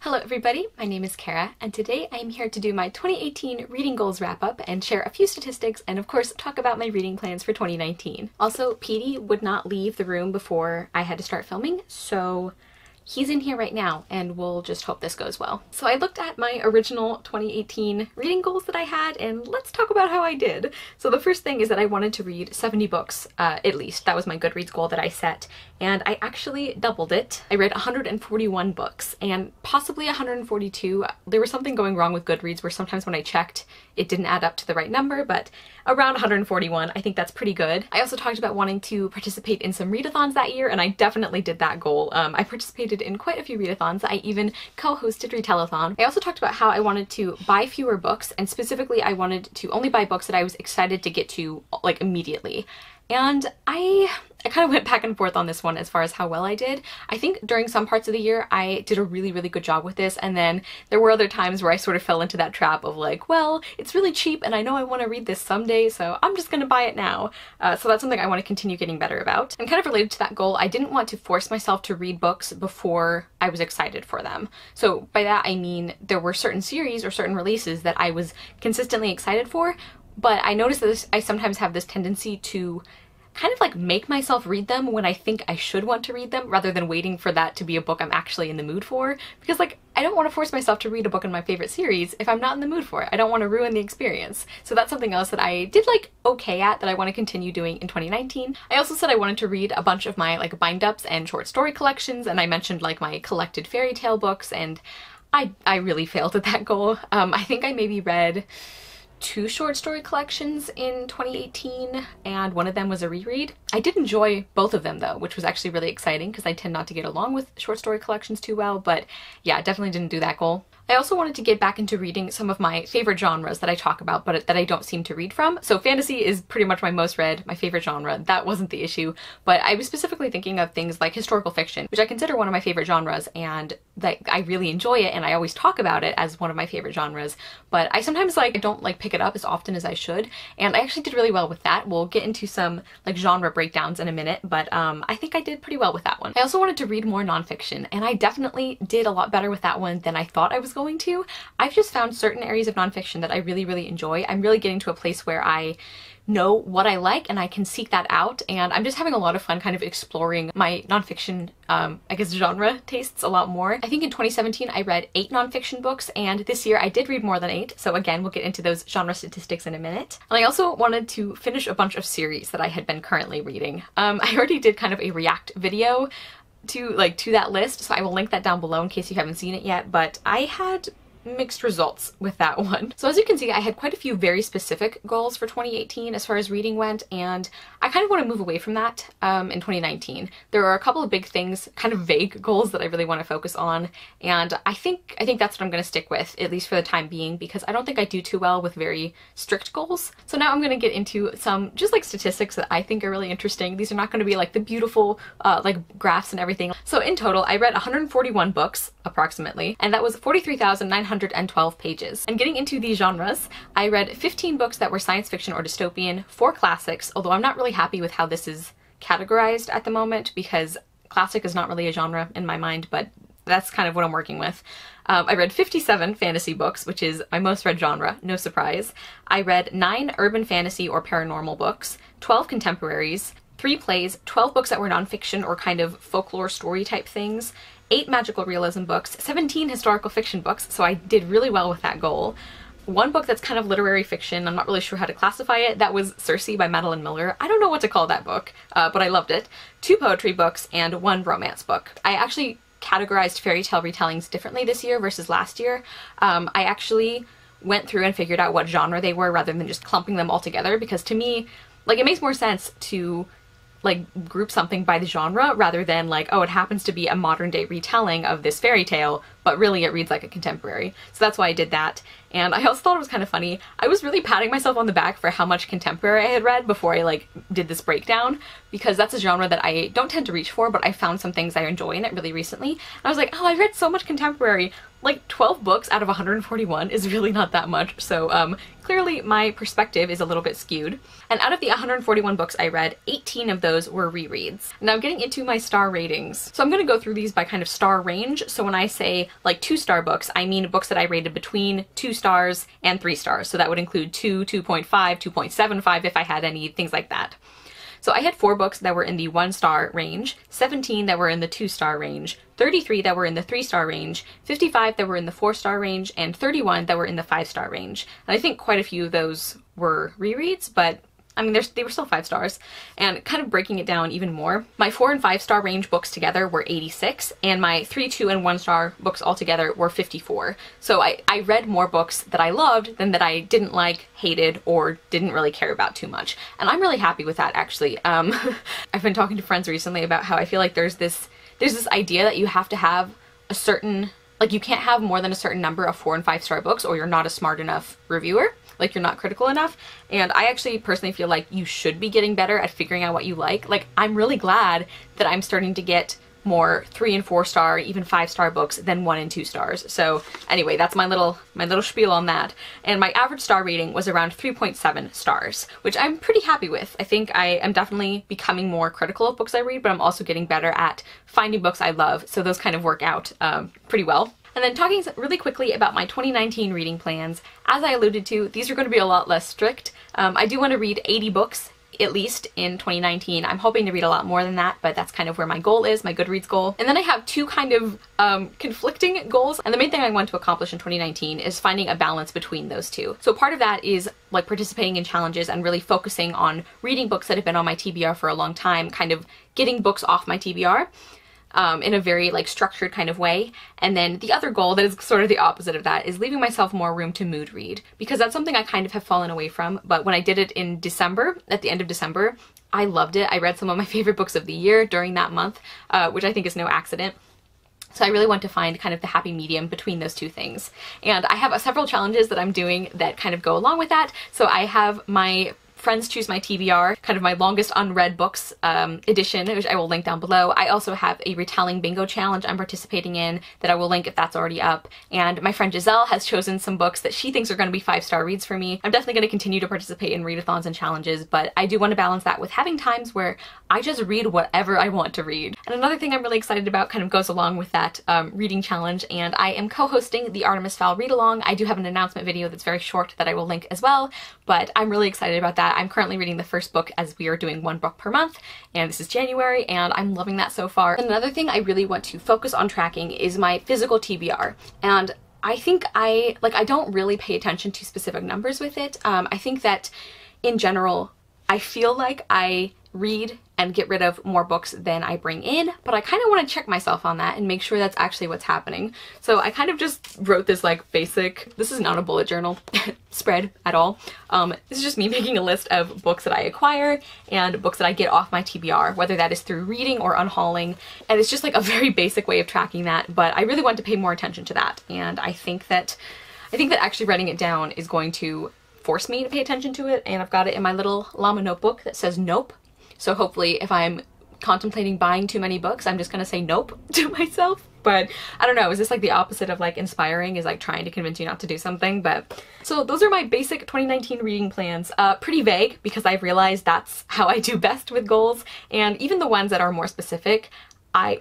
Hello everybody, my name is Kara, and today I am here to do my 2018 reading goals wrap-up and share a few statistics and of course talk about my reading plans for 2019. Also, Petey would not leave the room before I had to start filming, so he's in here right now and we'll just hope this goes well. So I looked at my original 2018 reading goals that I had and let's talk about how I did. So the first thing is that I wanted to read 70 books at least. That was my Goodreads goal that I set, and I actually doubled it. I read 141 books and possibly 142. There was something going wrong with Goodreads where sometimes when I checked it didn't add up to the right number, but around 141, I think that's pretty good. I also talked about wanting to participate in some readathons that year, and I definitely did that goal. I participated in quite a few readathons. I even co-hosted Retellathon. I also talked about how I wanted to buy fewer books, and specifically I wanted to only buy books that I was excited to get to like immediately. And I kind of went back and forth on this one as far as how well I did. I think during some parts of the year I did a really good job with this, and then there were other times where I sort of fell into that trap of like, well, it's really cheap and I know I want to read this someday, so I'm just gonna buy it now. So that's something I want to continue getting better about. And kind of related to that goal, I didn't want to force myself to read books before I was excited for them. So by that I mean there were certain series or certain releases that I was consistently excited for, but I noticed that I sometimes have this tendency to kind of like make myself read them when I think I should want to read them rather than waiting for that to be a book I'm actually in the mood for, because like I don't want to force myself to read a book in my favorite series if I'm not in the mood for it. I don't want to ruin the experience. So that's something else that I did like okay at that I want to continue doing in 2019. I also said I wanted to read a bunch of my like bind-ups and short story collections, and I mentioned like my collected fairy tale books, and I really failed at that goal. I think I maybe read 2 short story collections in 2018, and one of them was a reread. I did enjoy both of them though, which was actually really exciting because I tend not to get along with short story collections too well, but yeah, definitely didn't do that goal. I also wanted to get back into reading some of my favorite genres that I talk about but that I don't seem to read from. So fantasy is pretty much my most read, my favorite genre. That wasn't the issue, but I was specifically thinking of things like historical fiction, which I consider one of my favorite genres, and that I really enjoy it and I always talk about it as one of my favorite genres, but I sometimes like don't like pick it up as often as I should, and I actually did really well with that. We'll get into some like genre breakdowns in a minute, but I think I did pretty well with that one. I also wanted to read more nonfiction, and I definitely did a lot better with that one than I thought I was going to. I've just found certain areas of nonfiction that I really enjoy. I'm really getting to a place where I know what I like and I can seek that out, and I'm just having a lot of fun kind of exploring my nonfiction, I guess, genre tastes a lot more. I think in 2017 I read 8 nonfiction books, and this year I did read more than 8, so again we'll get into those genre statistics in a minute. And I also wanted to finish a bunch of series that I had been currently reading. I already did kind of a react video to that list, so I will link that down below in case you haven't seen it yet, but I had mixed results with that one. So as you can see, I had quite a few very specific goals for 2018 as far as reading went, and I kind of want to move away from that in 2019. There are a couple of big things, kind of vague goals that I really want to focus on, and I think that's what I'm going to stick with, at least for the time being, because I don't think I do too well with very strict goals. So now I'm going to get into some just like statistics that I think are really interesting. These are not going to be like the beautiful like graphs and everything. So in total, I read 141 books approximately, and that was 43,912 pages. And getting into these genres, I read 15 books that were science fiction or dystopian, 4 classics, although I'm not really happy with how this is categorized at the moment because classic is not really a genre in my mind, but that's kind of what I'm working with. I read 57 fantasy books, which is my most read genre, no surprise. I read 9 urban fantasy or paranormal books, 12 contemporaries, 3 plays, 12 books that were nonfiction or kind of folklore story type things, 8 magical realism books, 17 historical fiction books, so I did really well with that goal. 1 book that's kind of literary fiction, I'm not really sure how to classify it, that was Circe by Madeline Miller. I don't know what to call that book, but I loved it. 2 poetry books and 1 romance book. I actually categorized fairy tale retellings differently this year versus last year. I actually went through and figured out what genre they were rather than just clumping them all together, because to me, like, it makes more sense to like group something by the genre rather than like, oh, it happens to be a modern day retelling of this fairy tale, but really it reads like a contemporary. So that's why I did that. And I also thought it was kind of funny. I was really patting myself on the back for how much contemporary I had read before I like did this breakdown, because that's a genre that I don't tend to reach for, but I found some things I enjoy in it really recently. And I was like, oh, I read so much contemporary. Like 12 books out of 141 is really not that much. So clearly my perspective is a little bit skewed. And out of the 141 books I read, 18 of those were rereads. Now getting into my star ratings. So I'm going to go through these by kind of star range. So when I say like 2-star books, I mean books that I rated between 2 stars and 3 stars. So that would include 2, 2.5, 2.75 if I had any, things like that. So I had 4 books that were in the 1-star range, 17 that were in the 2-star range, 33 that were in the 3-star range, 55 that were in the 4-star range, and 31 that were in the 5-star range. And I think quite a few of those were rereads, but I mean, they were still 5 stars. And kind of breaking it down even more, my 4 and 5-star range books together were 86, and my 3, 2, and 1-star books altogether were 54. So I read more books that I loved than that I didn't like, hated, or didn't really care about too much. And I'm really happy with that, actually. I've been talking to friends recently about how I feel like there's this idea that you have to have a certain, like, you can't have more than a certain number of 4 and 5-star books or you're not a smart enough reviewer. Like, you're not critical enough. And I actually personally feel like you should be getting better at figuring out what you like. Like, I'm really glad that I'm starting to get more 3 and 4-star, even 5-star books than 1 and 2 stars. So anyway, that's my little spiel on that. And my average star rating was around 3.7 stars, which I'm pretty happy with. I think I am definitely becoming more critical of books I read, but I'm also getting better at finding books I love. So those kind of work out pretty well. And then talking really quickly about my 2019 reading plans, as I alluded to, these are going to be a lot less strict. I do want to read 80 books at least in 2019. I'm hoping to read a lot more than that, but that's kind of where my goal is, my Goodreads goal. And then I have 2 kind of conflicting goals, and the main thing I want to accomplish in 2019 is finding a balance between those 2. So part of that is like participating in challenges and really focusing on reading books that have been on my TBR for a long time, kind of getting books off my TBR. In a very like structured kind of way. And then the other goal that is sort of the opposite of that is leaving myself more room to mood read, because that's something I kind of have fallen away from. But when I did it in December, at the end of December, I loved it. I read some of my favorite books of the year during that month, which I think is no accident. So I really want to find kind of the happy medium between those 2 things. And I have several challenges that I'm doing that kind of go along with that. So I have my Friends Choose My TBR, kind of my longest unread books edition, which I will link down below. I also have a retelling bingo challenge I'm participating in that I will link if that's already up. And my friend Giselle has chosen some books that she thinks are going to be 5-star reads for me. I'm definitely going to continue to participate in readathons and challenges, but I do want to balance that with having times where I just read whatever I want to read. And another thing I'm really excited about kind of goes along with that reading challenge, and I am co-hosting the Artemis Fowl read along. I do have an announcement video that's very short that I will link as well, but I'm really excited about that. I'm currently reading the first book, as we are doing 1 book per month, and this is January, and I'm loving that so far. And another thing I really want to focus on tracking is my physical TBR, and I think I don't really pay attention to specific numbers with it. I think that in general, I feel like I read and get rid of more books than I bring in, but I kind of want to check myself on that and make sure that's actually what's happening. So I kind of just wrote this like basic, this is not a bullet journal spread at all. This is just me making a list of books that I acquire and books that I get off my TBR, whether that is through reading or unhauling. And it's just like a very basic way of tracking that, but I really want to pay more attention to that. And I think that actually writing it down is going to force me to pay attention to it, and I've got it in my little llama notebook that says nope. So hopefully if I'm contemplating buying too many books, I'm just gonna say nope to myself. But I don't know, is this like the opposite of like inspiring, is like trying to convince you not to do something? But so those are my basic 2019 reading plans. Pretty vague, because I've realized that's how I do best with goals. And even the ones that are more specific,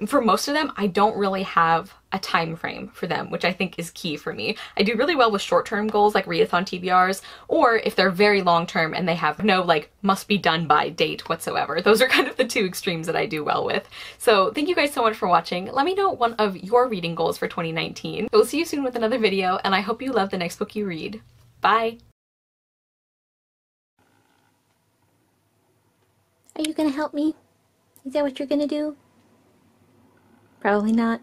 for most of them, I don't really have a time frame for them, which I think is key for me. I do really well with short-term goals like readathon TBRs, or if they're very long-term and they have no like must be done by date whatsoever. Those are kind of the 2 extremes that I do well with. So thank you guys so much for watching. Let me know one of your reading goals for 2019. We'll see you soon with another video, and I hope you love the next book you read. Bye! Are you gonna help me? Is that what you're gonna do? Probably not.